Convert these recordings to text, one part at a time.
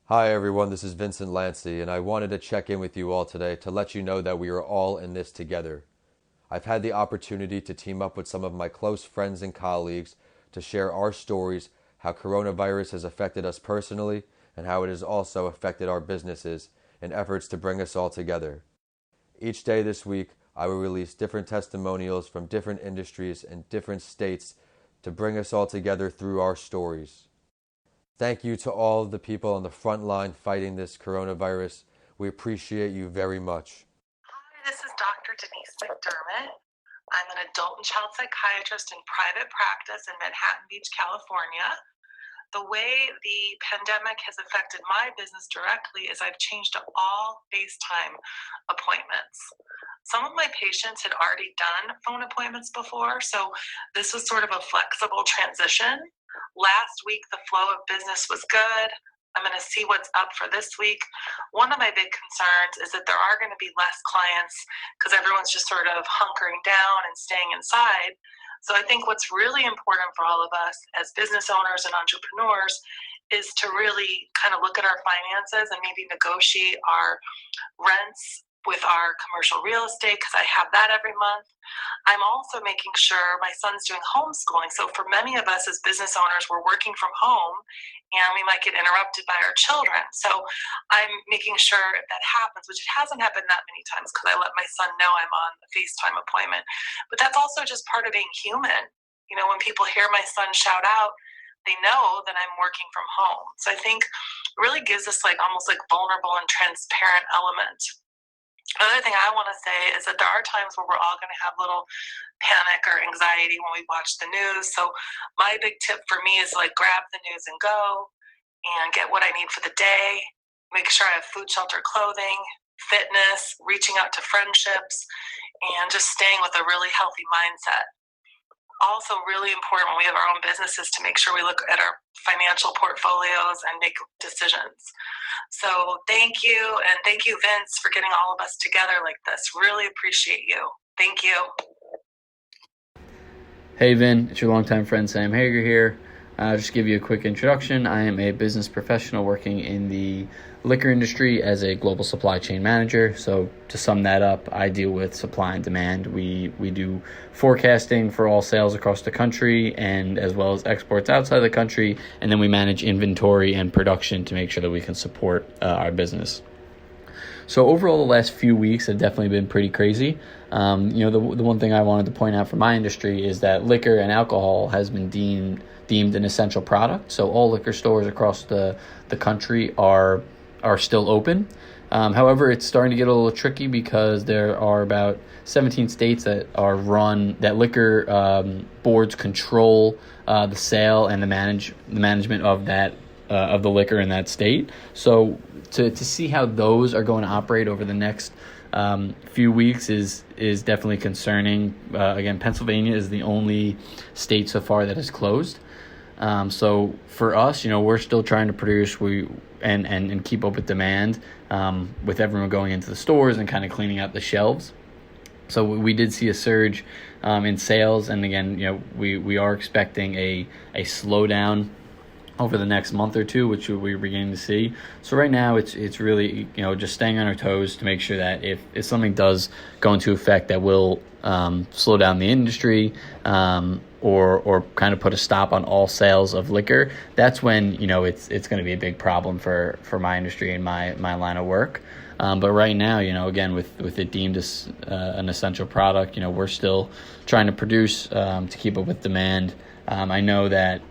Hi everyone, this is Vincent Lancy, and I wanted to check in with you all today to let you know that we are all in this together. I've had the opportunity to team up with some of my close friends and colleagues to share our stories, how coronavirus has affected us personally, and how it has also affected our businesses in efforts to bring us all together. Each day this week, I will release different testimonials from different industries and different states to bring us all together through our stories. Thank you to all of the people on the front line fighting this coronavirus. We appreciate you very much. Hi, this is Dr. Denise McDermott. I'm an adult and child psychiatrist in private practice in Manhattan Beach, California. The way the pandemic has affected my business directly is I've changed to all FaceTime appointments. Some of my patients had already done phone appointments before, so this was sort of a flexible transition. Last week, the flow of business was good. I'm going to see what's up for this week. One of my big concerns is that there are going to be less clients because everyone's just sort of hunkering down and staying inside. So I think what's really important for all of us as business owners and entrepreneurs is to really kind of look at our finances and maybe negotiate our rents with our commercial real estate because I have that every month. I'm also making sure my son's doing homeschooling. So for many of us as business owners, we're working from home and we might get interrupted by our children. So I'm making sure if that happens, which it hasn't happened that many times because I let my son know I'm on the FaceTime appointment. But that's also just part of being human. You know, when people hear my son shout out, they know that I'm working from home. So I think it really gives us like almost like vulnerable and transparent element. Another thing I want to say is that there are times where we're all going to have little panic or anxiety when we watch the news. So my big tip for me is like grab the news and go and get what I need for the day. Make sure I have food, shelter, clothing, fitness, reaching out to friendships, and just staying with a really healthy mindset. Also really important when we have our own businesses to make sure we look at our financial portfolios and make decisions. So thank you, and thank you, Vince, for getting all of us together like this. Really appreciate you. Thank you. Hey Vin, it's your longtime friend Sam Hager here. Just to give you a quick introduction, I am a business professional working in the liquor industry as a global supply chain manager. So to sum that up, I deal with supply and demand. We do forecasting for all sales across the country and as well as exports outside the country. And then we manage inventory and production to make sure that we can support our business. So overall, the last few weeks have definitely been pretty crazy. The one thing I wanted to point out for my industry is that liquor and alcohol has been deemed an essential product. So all liquor stores across the country are still open. However, it's starting to get a little tricky because there are about 17 states that liquor boards control the sale and the management of that of the liquor in that state. So to see how those are going to operate over the next few weeks is definitely concerning. Again, Pennsylvania is the only state so far that is closed. So for us, we're still trying to produce and keep up with demand with everyone going into the stores and kind of cleaning out the shelves. So we did see a surge in sales, and again, we are expecting a slowdown over the next month or two, which we're beginning to see. So right now, it's really just staying on our toes to make sure that if something does go into effect, that will slow down the industry or kind of put a stop on all sales of liquor. That's when it's going to be a big problem for my industry and my line of work. But right now, again, with it deemed as an essential product, we're still trying to produce to keep up with demand. I know that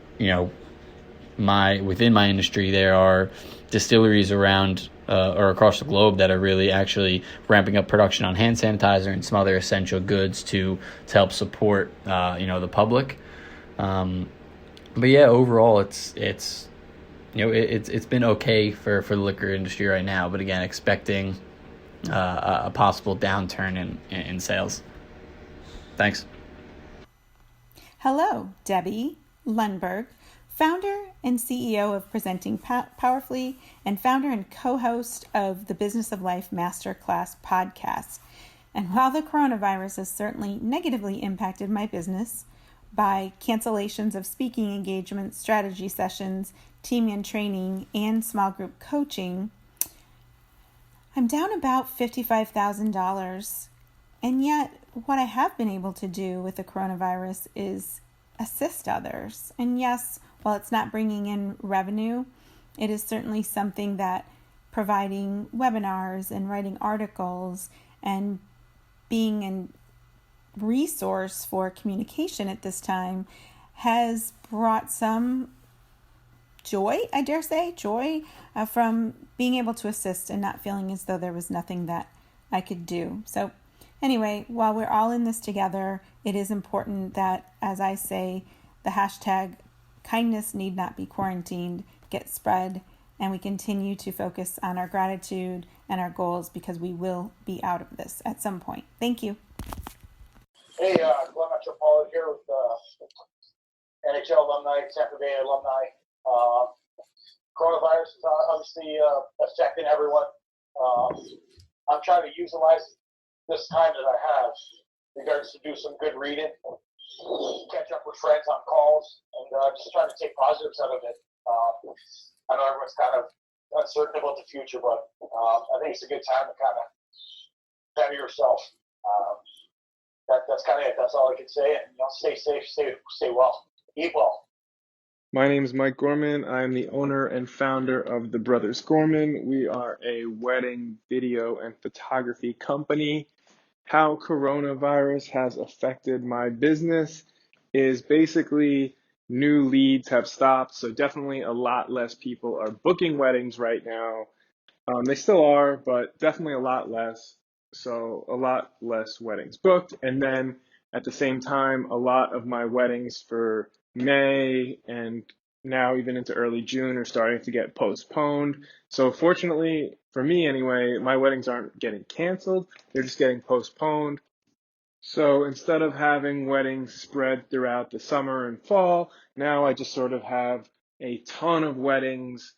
within my industry, there are distilleries around or across the globe that are really actually ramping up production on hand sanitizer and some other essential goods to help support the public. But yeah, overall it's been okay for the liquor industry right now. But again, expecting a possible downturn in sales. Thanks. Hello, Debbie Lundberg, founder and CEO of Presenting Powerfully and founder and co-host of the Business of Life Masterclass podcast. And while the coronavirus has certainly negatively impacted my business by cancellations of speaking engagements, strategy sessions, team and training and small group coaching, I'm down about $55,000. And yet, what I have been able to do with the coronavirus is assist others. And yes, while it's not bringing in revenue, it is certainly something that providing webinars and writing articles and being a resource for communication at this time has brought some joy, I dare say, from being able to assist and not feeling as though there was nothing that I could do. So anyway, while we're all in this together, it is important that, as I say, the hashtag kindness need not be quarantined gets spread, and we continue to focus on our gratitude and our goals, because we will be out of this at some point. Thank you. Hey, Glenn Metropolitan here with NHL alumni, Tampa Bay alumni. Coronavirus is obviously affecting everyone. I'm trying to utilize this time that I have in regards to do some good reading, catch up with friends on calls, and just trying to take positives out of it. I know everyone's kind of uncertain about the future, but I think it's a good time to kind of better yourself. That's kind of it. That's all I can say. And stay safe, stay well, eat well. My name is Mike Gorman. I'm the owner and founder of The Brothers Gorman. We are a wedding video and photography company. How coronavirus has affected my business is basically new leads have stopped, so definitely a lot less people are booking weddings right now. They still are, but definitely a lot less. So a lot less weddings booked. And then at the same time, a lot of my weddings for May and now even into early June are starting to get postponed. So fortunately, for me anyway, my weddings aren't getting canceled. They're just getting postponed. So instead of having weddings spread throughout the summer and fall, now I just sort of have a ton of weddings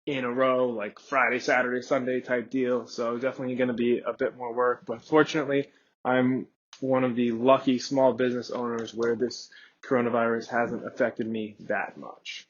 in a row, like Friday, Saturday, Sunday type deal. So definitely going to be a bit more work. But fortunately, I'm one of the lucky small business owners where this coronavirus hasn't affected me that much.